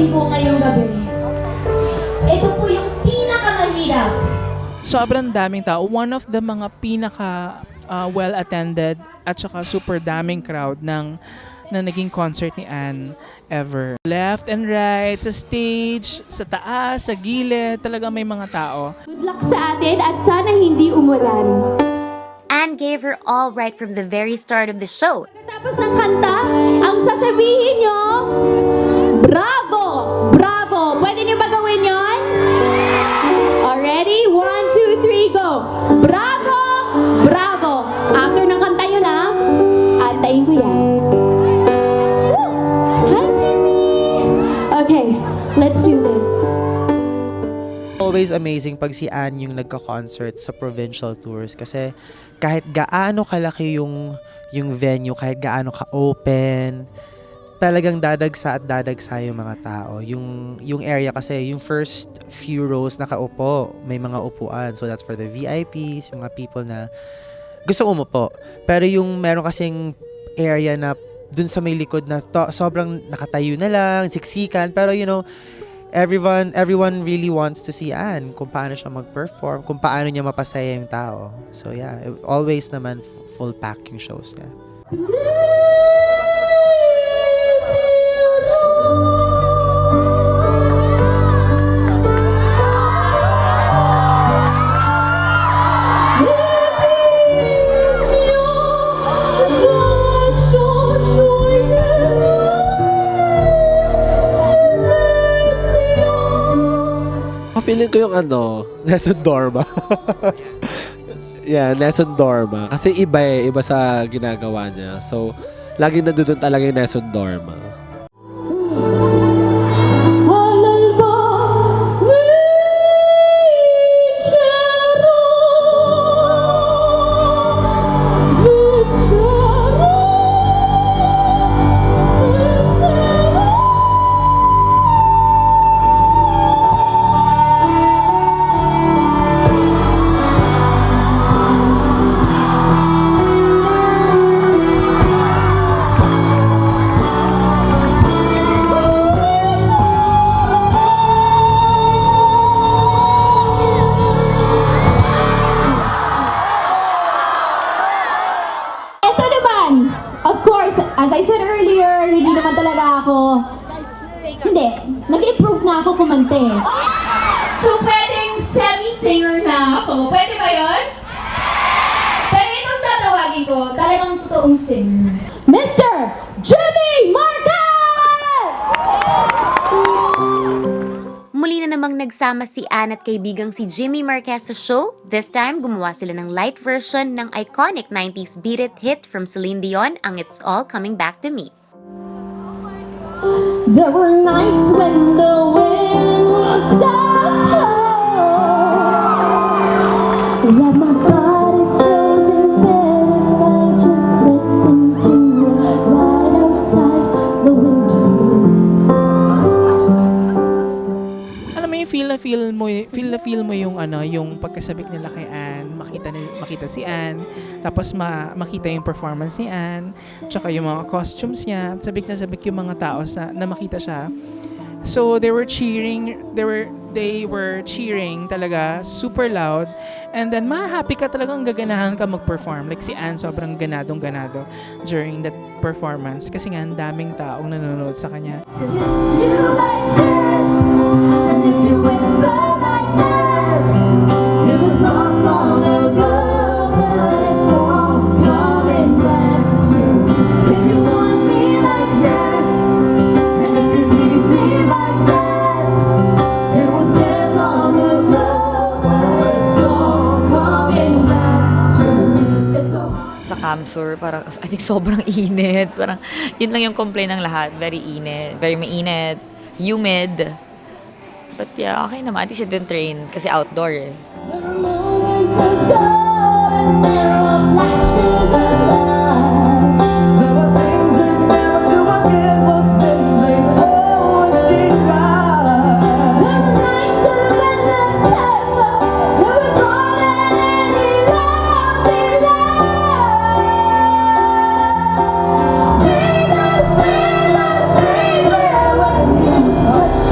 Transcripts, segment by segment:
natin po ngayong gabi. Ito po yung pinakamahirap. Sobrang daming tao. One of the mga pinaka well-attended at saka super daming crowd na naging concert ni Anne ever. Left and right, sa stage, sa taas, sa gilid, talaga may mga tao. Good luck sa atin at sana hindi umulan. Anne gave her all right from the very start of the show. Tapos ng kanta, ang sasabihin nyo, bravo! Bravo! Pwede nyo ba gawin yun? Already? 1, 2, 3, go! Bravo! Bravo! After ng kanta yun ha, antayin ko yan. Woo! Hi, Jimmy! Okay, let's do this. Always amazing pag si Anne yung nagka-concert sa provincial tours kasi kahit gaano kalaki yung venue, kahit gaano ka-open, talagang dadagsa at dadagsa yung mga tao. Yung area kasi, yung first few rows nakaupo, may mga upuan. So that's for the VIPs, yung mga people na gusto umupo. Pero yung meron kasing area na dun sa may likod na sobrang nakatayo na lang, siksikan, pero you know, everyone really wants to see Anne, kung paano siya mag-perform, kung paano niya mapasaya yung tao. So yeah, always naman full pack yung shows niya. Feeling ko yung Nelson Dorma. Yeah, Nelson Dorma. Kasi iba sa ginagawa niya. So, laging nandun talaga yung Nelson Dorma. As I said earlier, hindi naman talaga ako... Hindi, nag-improve na ako kumante. So, pwedeng semi-singer na ako. Pwede ba yun? Pero itong tatawagin ko, talagang totoong singer. Mr. Jimmy Marquez! Muli na namang nagsama si Anne at kaibigang si Jimmy Marquez sa show. This time, gumawa sila ng light version ng iconic 90s Beat It hit from Celine Dion, ang It's All Coming Back to Me. There were nights when the wind was so cold that my body froze in bed if I just listened to it right outside the window. Alam mo yung feel mo yung yung pagkasabik nila kay Anne, makita si Anne, tapos makita yung performance ni Anne, tsaka yung mga costumes niya, sabik na sabik yung mga tao na makita siya. So they were cheering talaga super loud, and then happy ka talagang gaganahan ka mag-perform. Like si Anne sobrang ganado during that performance kasi nga ang daming taong nanonood sa kanya. Sa Camsur, parang I think sobrang init. Parang yun lang yung complaint ng lahat. Very init, very mainit, humid. But yeah, okay naman. At least it didn't rain kasi outdoor eh. There are moments of gold and there are flashes of love. There are things that never do again, but then they always seem right. There were nights of endless pleasure. There was more than any love in life. Baby, baby, baby, when you touch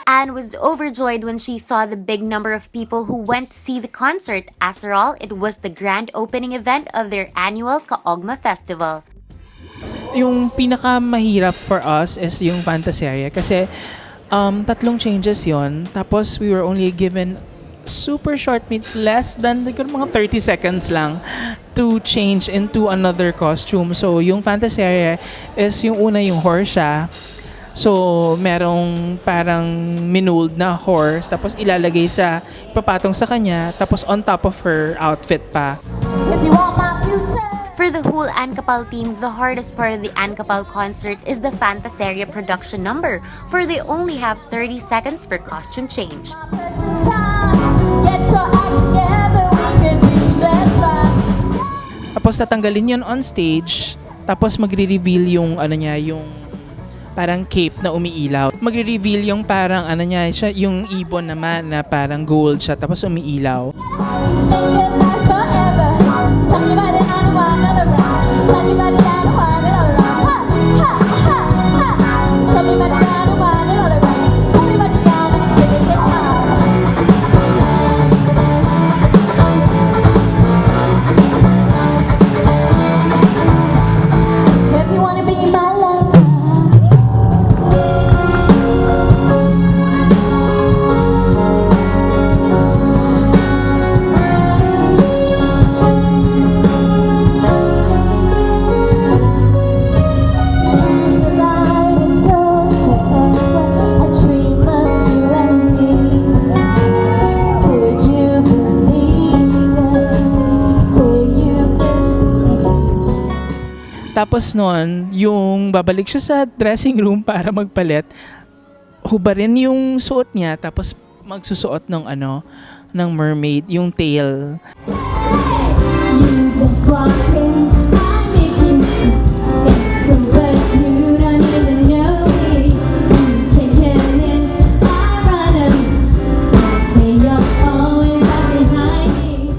Anne was overjoyed when she saw the big number of people who went to see the concert. After all, it was the grand opening event of their annual Kaogma Festival. Yung pinakamahirap for us is yung Fantaseria kasi tatlong changes yon. Tapos we were only given super short less than siguro mga 30 seconds lang to change into another costume. So yung Fantaseria is yung una yung horse siya. So, merong parang minold na horse, tapos ipapatong sa kanya, tapos on top of her outfit pa. If you want my future. For the whole Ankapal team, the hardest part of the Ankapal concert is the Fantaseria production number, for they only have 30 seconds for costume change. Precious time. Get your act together, we can be just fine. Tapos tatanggalin yun on stage, tapos magre-reveal yung yung parang cape na umiilaw. Magre-reveal yung parang yung ibon naman na parang gold siya, tapos umiilaw. Make it last forever. Tell me about it, I don't want another round. Tell me about it, I don't want another round. Ha, ha, ha, ha. Tell me about it, I don't want another round. Tell me about it now, then it's taking it out. If you wanna be my lover. Tapos nun, yung babalik siya sa dressing room para magpalit, hubarin yung suot niya, tapos magsusuot ng mermaid, yung tail. You just walk in, I make you it's the way you don't even know me. You take an inch, I run a okay, you're always right behind me.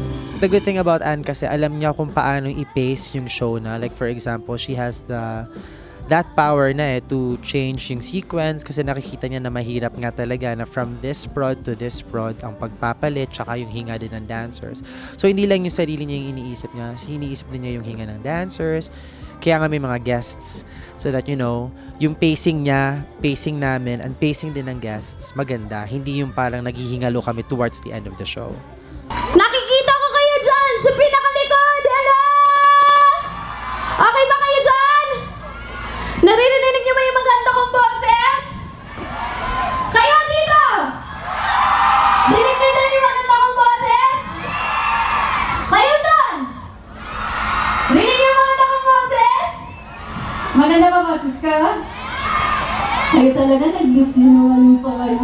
The good thing about Anne kasi alam niya kung paano i-pace yung show na. Like for example, she has that power na to change yung sequence kasi nakikita niya na mahirap nga talaga na from this prod to this prod ang pagpapalit tsaka yung hinga din ng dancers. So hindi lang yung sarili niya yung iniisip niya, iniisip din niya yung hinga ng dancers. Kaya nga may mga guests so that yung pacing niya, pacing namin, and pacing din ng guests maganda. Hindi yung parang naghihingalo kami towards the end of the show. Nakikita ko kayo dyan sa pinakalikod! Hello! Okay ba kayo dyan? Naririnig niyo ba yung maganda kong boses? Kayo dito! Dinig niyo na yung maganda kong boses? Kayo doon! Rinig niyo yung maganda kong boses? Maganda ba boses ka? Kayo talaga nag-gusinungaling pa kayo.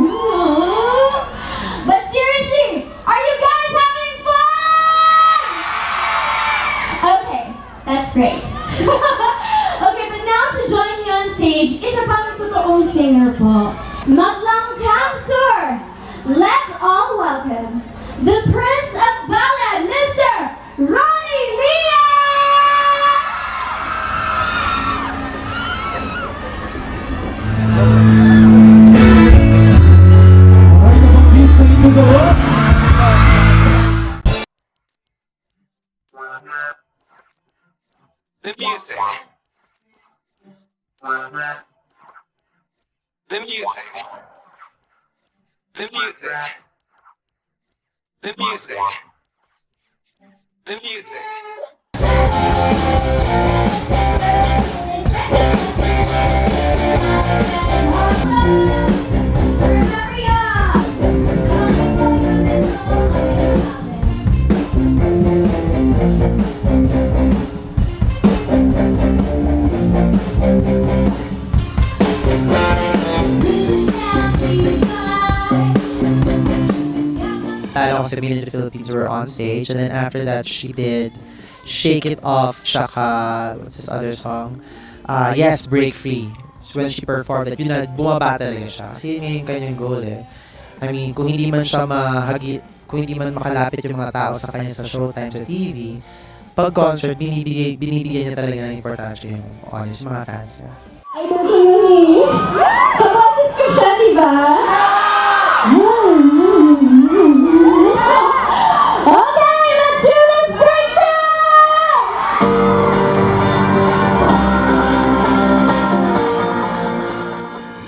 But seriously, are you guys having fun? Okay, that's great. Okay, but now to join me on stage is a pang totoong singer po. Madlang Kamsur! Let's all welcome the Prince of Ballad, Mr. Ronnie Leah! The music. The music. The music. The music. The music. Lalo ko sa Meet in the Philippines, we were on stage, and then after that, she did Shake It Off, tsaka, what's this other song? Yes, Break Free. So when she performed that, yun na, bumaba talaga siya. Kasi yun nga yung kanyang goal eh. I mean, kung hindi man siya kung hindi man makalapit yung mga tao sa kanya sa showtime sa TV, pag concert, binibigay niya talaga ng importansya yung audience, mga fans niya. Idol ko yun eh. Kaboses ko siya, di ba? Okay, let's do this breakdown!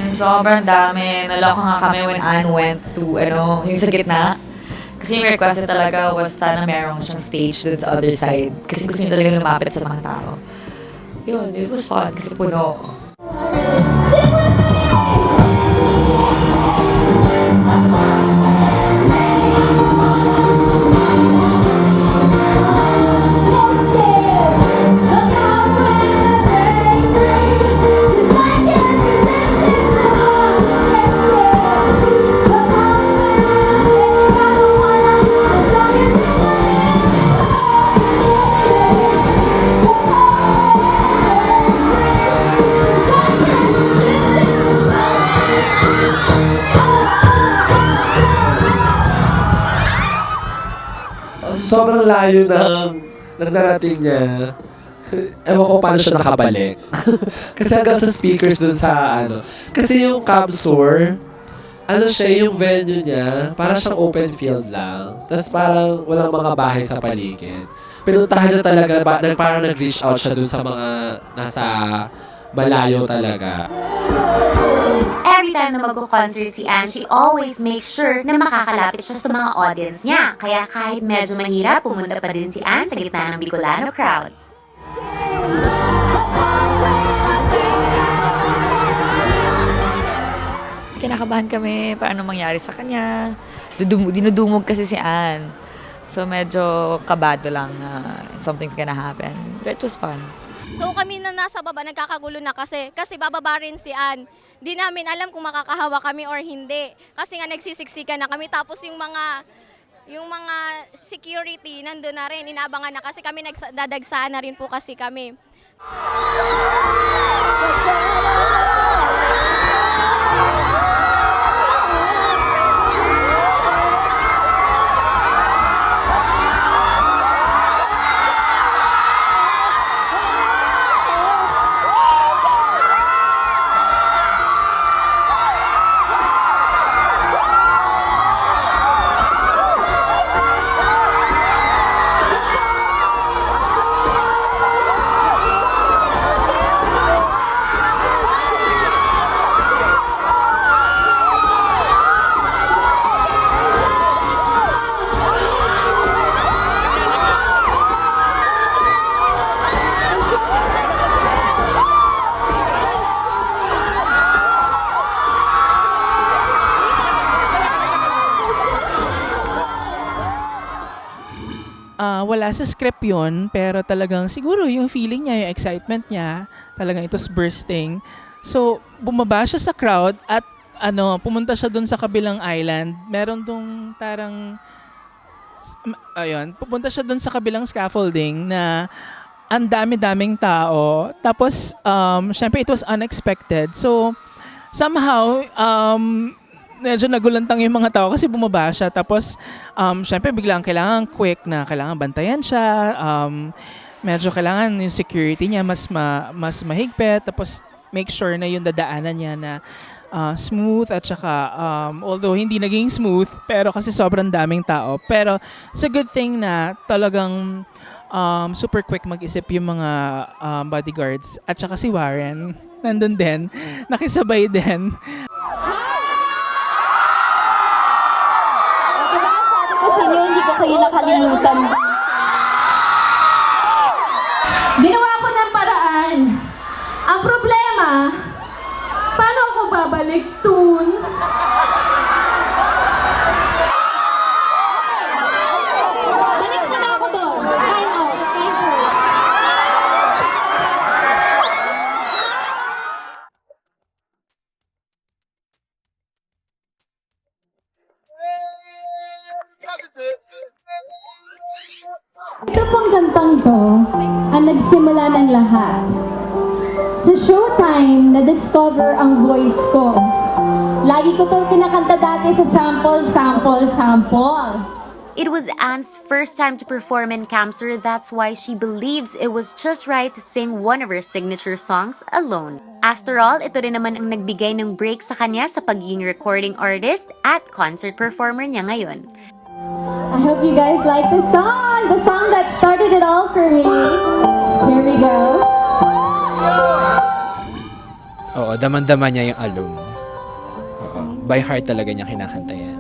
And sobrang dami. Naloko nga kami when Anne went to, yung sa gitna. Kasi yung request niya talaga was sana merong siyang stage dun sa other side. Kasi gusto niya talaga lumapit sa mga tao. Yun, it was fun kasi puno. Sobrang layo ng narating niya. Ewan ko paano siya nakabalik. Kasi hanggang sa speakers dun sa Kasi yung Camsur, siya yung venue niya, parang siyang open field lang. Tapos parang walang mga bahay sa paligid. Pinuntahan niya talaga, parang nag-reach out siya dun sa mga nasa malayo talaga. Every time na magko-concert si Anne, she always makes sure na makakalapit siya sa mga audience niya. Kaya kahit medyo mahirap, pumunta pa din si Anne sa gitna ng Bicolano crowd. Kinakabahan kami paano mangyari sa kanya. Dinudumog kasi si Anne. So medyo kabado lang na something's gonna happen. But it was fun. So kami na nasa baba, nagkakagulo na kasi bababa rin si Ann. Di namin alam kung makakahawa kami or hindi. Kasi nga nagsisiksikan na kami, tapos yung mga security nandun na rin, inaabangan na kasi kami nagdadagsaan na rin po kasi kami. Wala sa script yun, pero talagang siguro yung feeling niya, yung excitement niya, talagang it was bursting. So, bumaba siya sa crowd at pumunta siya dun sa kabilang island. Meron dong pupunta siya dun sa kabilang scaffolding na ang dami-daming tao. Tapos, syempre, it was unexpected. So, somehow, medyo nagulantang yung mga tao kasi bumaba siya. Tapos, syempre, biglang kailangan quick na kailangan bantayan siya. Medyo kailangan yung security niya mas mahigpit. Tapos, make sure na yung dadaanan niya na smooth at saka, although hindi naging smooth, pero kasi sobrang daming tao. Pero, it's a good thing na talagang super quick mag-isip yung mga bodyguards. At saka si Warren, nandun din, nakisabay din. Hindi ko kayo nakalimutan. Ginawa ko ng paraan. Ang problema, paano ako babalik dun? Balik mo na ako doon. Time out. Time first. Ito pong kantang to ang nagsimula ng lahat. Sa Showtime, na-discover ang voice ko. Lagi ko to kinakanta dati sa sample. It was Anne's first time to perform in Camsur, that's why she believes it was just right to sing one of her signature songs alone. After all, ito rin naman ang nagbigay ng break sa kanya sa pagiging recording artist at concert performer niya ngayon. I hope you guys like the song that started it all for me. Here we go. Oo, daman-daman niya yung alone. Oo, by heart talaga niya kinakanta yan.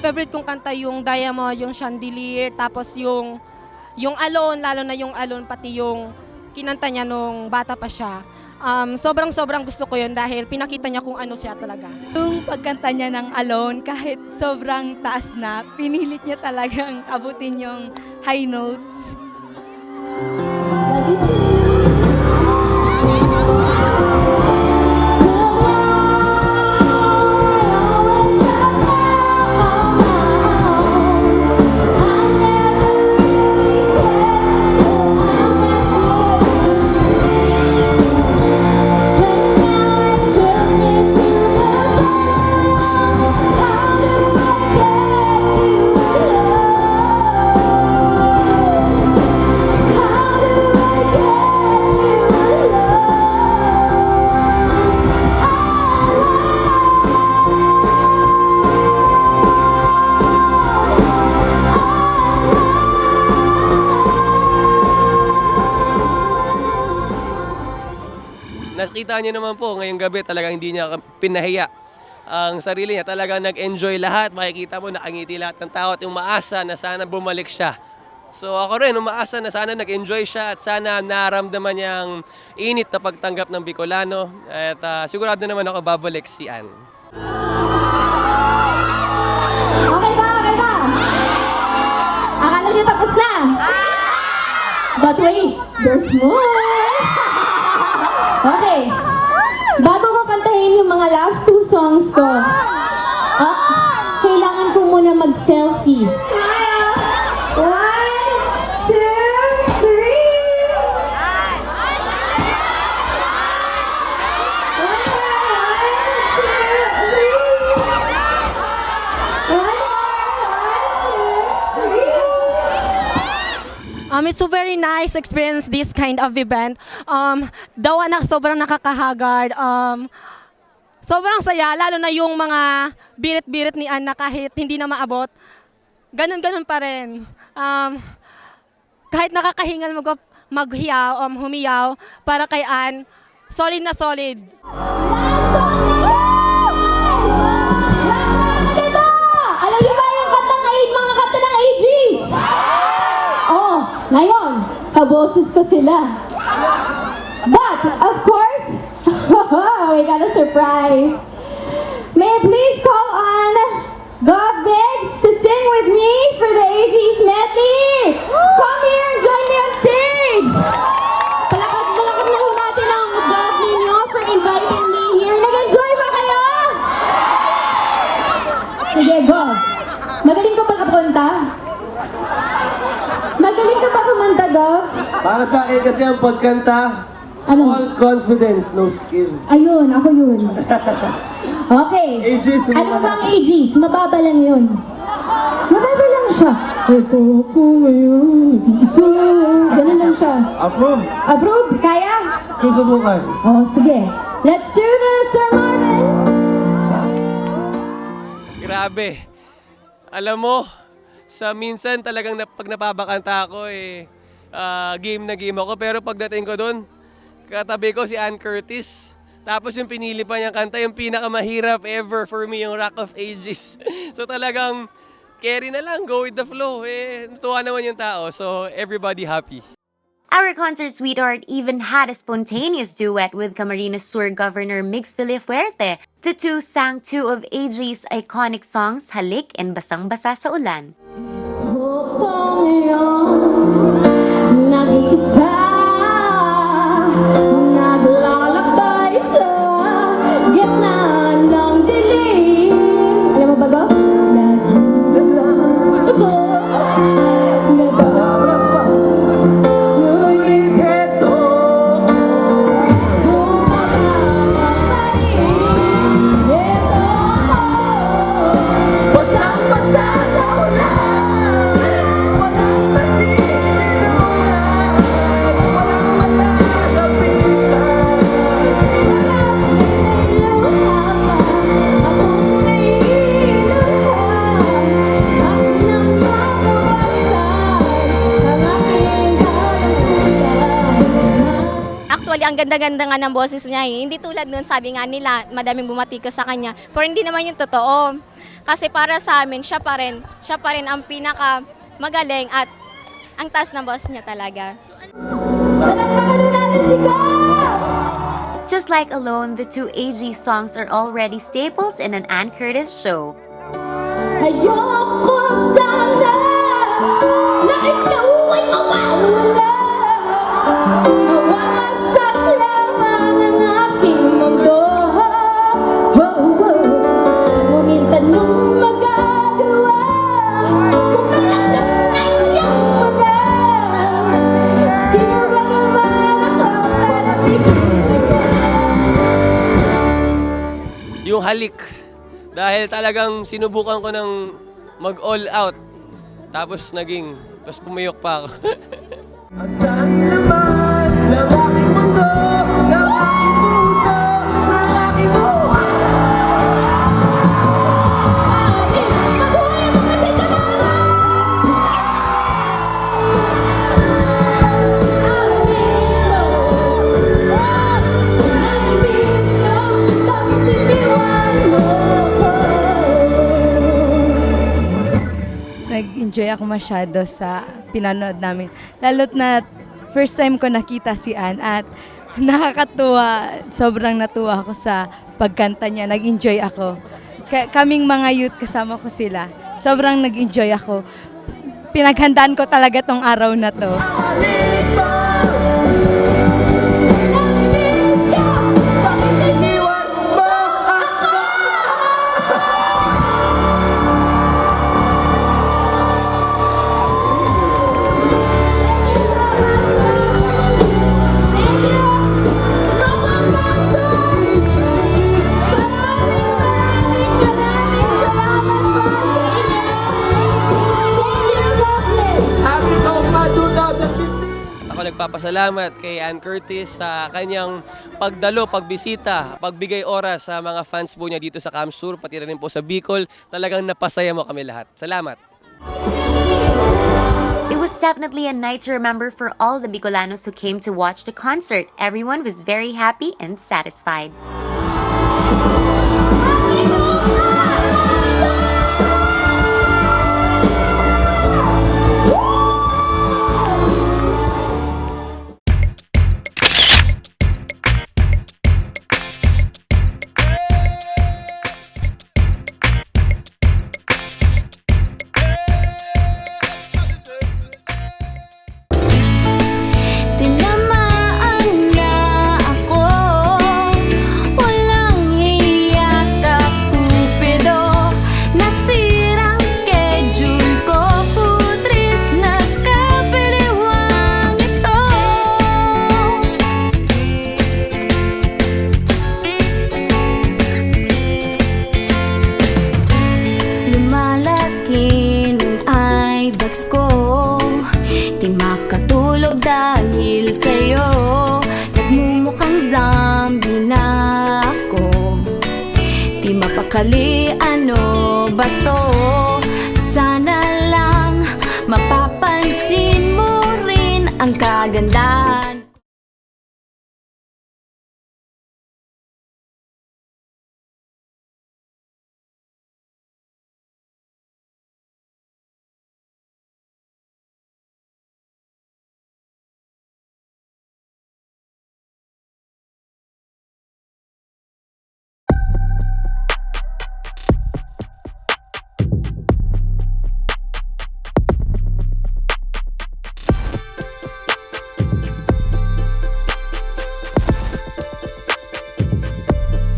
Favorite kong kanta yung Diamond, yung Chandelier, tapos yung Alone, lalo na yung Alone, pati yung kinanta niya nung bata pa siya. Sobrang gusto ko yun dahil pinakita niya kung ano siya talaga. Yung pagkanta niya ng Alone, kahit sobrang taas na, pinilit niya talagang abutin yung high notes. Love you too. Nakita niyo naman po, ngayong gabi talagang hindi niya pinahiya ang sarili niya. Talagang nag-enjoy lahat. Makikita mo, nakangiti lahat ng tao at umaasa na sana bumalik siya. So ako rin, umaasa na sana nag-enjoy siya at sana naramdaman niyang init na pagtanggap ng Bicolano. At sigurado naman ako babalik si Ann. Okay ba? Akala niyo tapos na? But wait, there's more! Okay. Bago ko kantahin yung mga last two songs ko, kailangan ko muna mag-selfie. 1, 2, 3. It's a very nice experience, this kind of event. Dawa na sobrang nakakahagard. Sobrang saya, lalo na yung mga birit-birit ni Ann na kahit hindi na maabot, ganun-ganun pa rin. Kahit nakakahingal maghiyaw, humiyaw, para kay Ann, solid na solid. Alam niyo ba yung mga kanta ng AGs? Oh, ngayon, kaboses ko sila. But, of course, we got a surprise. May I please call on Gov Biggs to sing with me for the AGs medley? Come here and join me on stage! Palakad na ho natin ang Gov ninyo for inviting me here. Nag-enjoy ba kayo? Sige, Gov. Magaling ka ba kumanta? Magaling ka ba kumanta, Gov? Para sa akin kasi ang pagkanta, Ano? all confidence, no skill. Ayun, ako yun. Okay. AGs, Ano ba ang AGs? Mababa lang yun. Mababa lang siya. Ito ako ngayon, isa. Ganun lang siya. Approve. Approve? Kaya? Susubukan. Oh, sige. Let's do this, Sir Marvin! Grabe. Alam mo, sa minsan talagang pag napabakanta ako game na game ako. Pero pagdating ko doon, katabi ko si Ann Curtis. Tapos yung pinili pa niyang kanta, yung pinakamahirap ever for me, yung Rock of Ages. So talagang carry na lang, go with the flow. Natuwa naman yung tao. So everybody happy. Our concert sweetheart even had a spontaneous duet with Camarines Sur Governor Mix Villafuerte. The two sang two of AG's iconic songs, Halik and Basang-Basa sa Ulan. Nag-iisa, naglalakbay sa gitna ng dilim. Alam mo ba, Go? Actually, ang ganda-ganda nga ng boses niya eh. Hindi tulad nun, sabi nga nila, madaming bumatiko sa kanya. Pero hindi naman yung totoo. Kasi para sa amin, siya pa rin ang pinaka magaling at ang taas ng boses niya talaga. Just like Alone, the two AG songs are already staples in an Ann Curtis show. Ayoko sana na ikaw ay mawawala. Mawawasak lamang ang aking mundo. Ngunit anong magagawa kung nalagdag na iyong mga sino ba naman ako para bigyan ka? Yung Halik. Dahil talagang sinubukan ko ng mag-all out. Tapos pumiyok pa ako. Ang dami naman ng aking mundo, ng aking puso, ng aking buhay. Mabuhay mo kasi kamara! Awin mo, nag-ibig ka, bakit iniwan mo? Nag-enjoy ako masyado sa pinanood namin. Lalo't na first time ko nakita si Ann at nakakatuwa. Sobrang natuwa ako sa pagkanta niya. Nag-enjoy ako. Kaming mga youth kasama ko sila. Sobrang nag-enjoy ako. Pinaghandaan ko talaga tong araw na to. Awin mo, nag-ibig ka, bakit iniwan mo ako? Ako nagpapasalamat kay Ann Curtis sa kanyang pagdalo, pagbisita, pagbigay oras sa mga fans po niya dito sa Camp Sur, pati rin po sa Bicol. Talagang napasaya mo kami lahat. Salamat. It was definitely a night to remember for all the Bicolanos who came to watch the concert. Everyone was very happy and satisfied. Tinamaan na ako, walang hiya ka Cupido. Nasirang schedule ko, putris na kapiliwang ito. Lumalaki ng eyebags ko, di makatulog dahil sa'yo. Nagmumukhang zombie na ako, di mapakali ano ba to?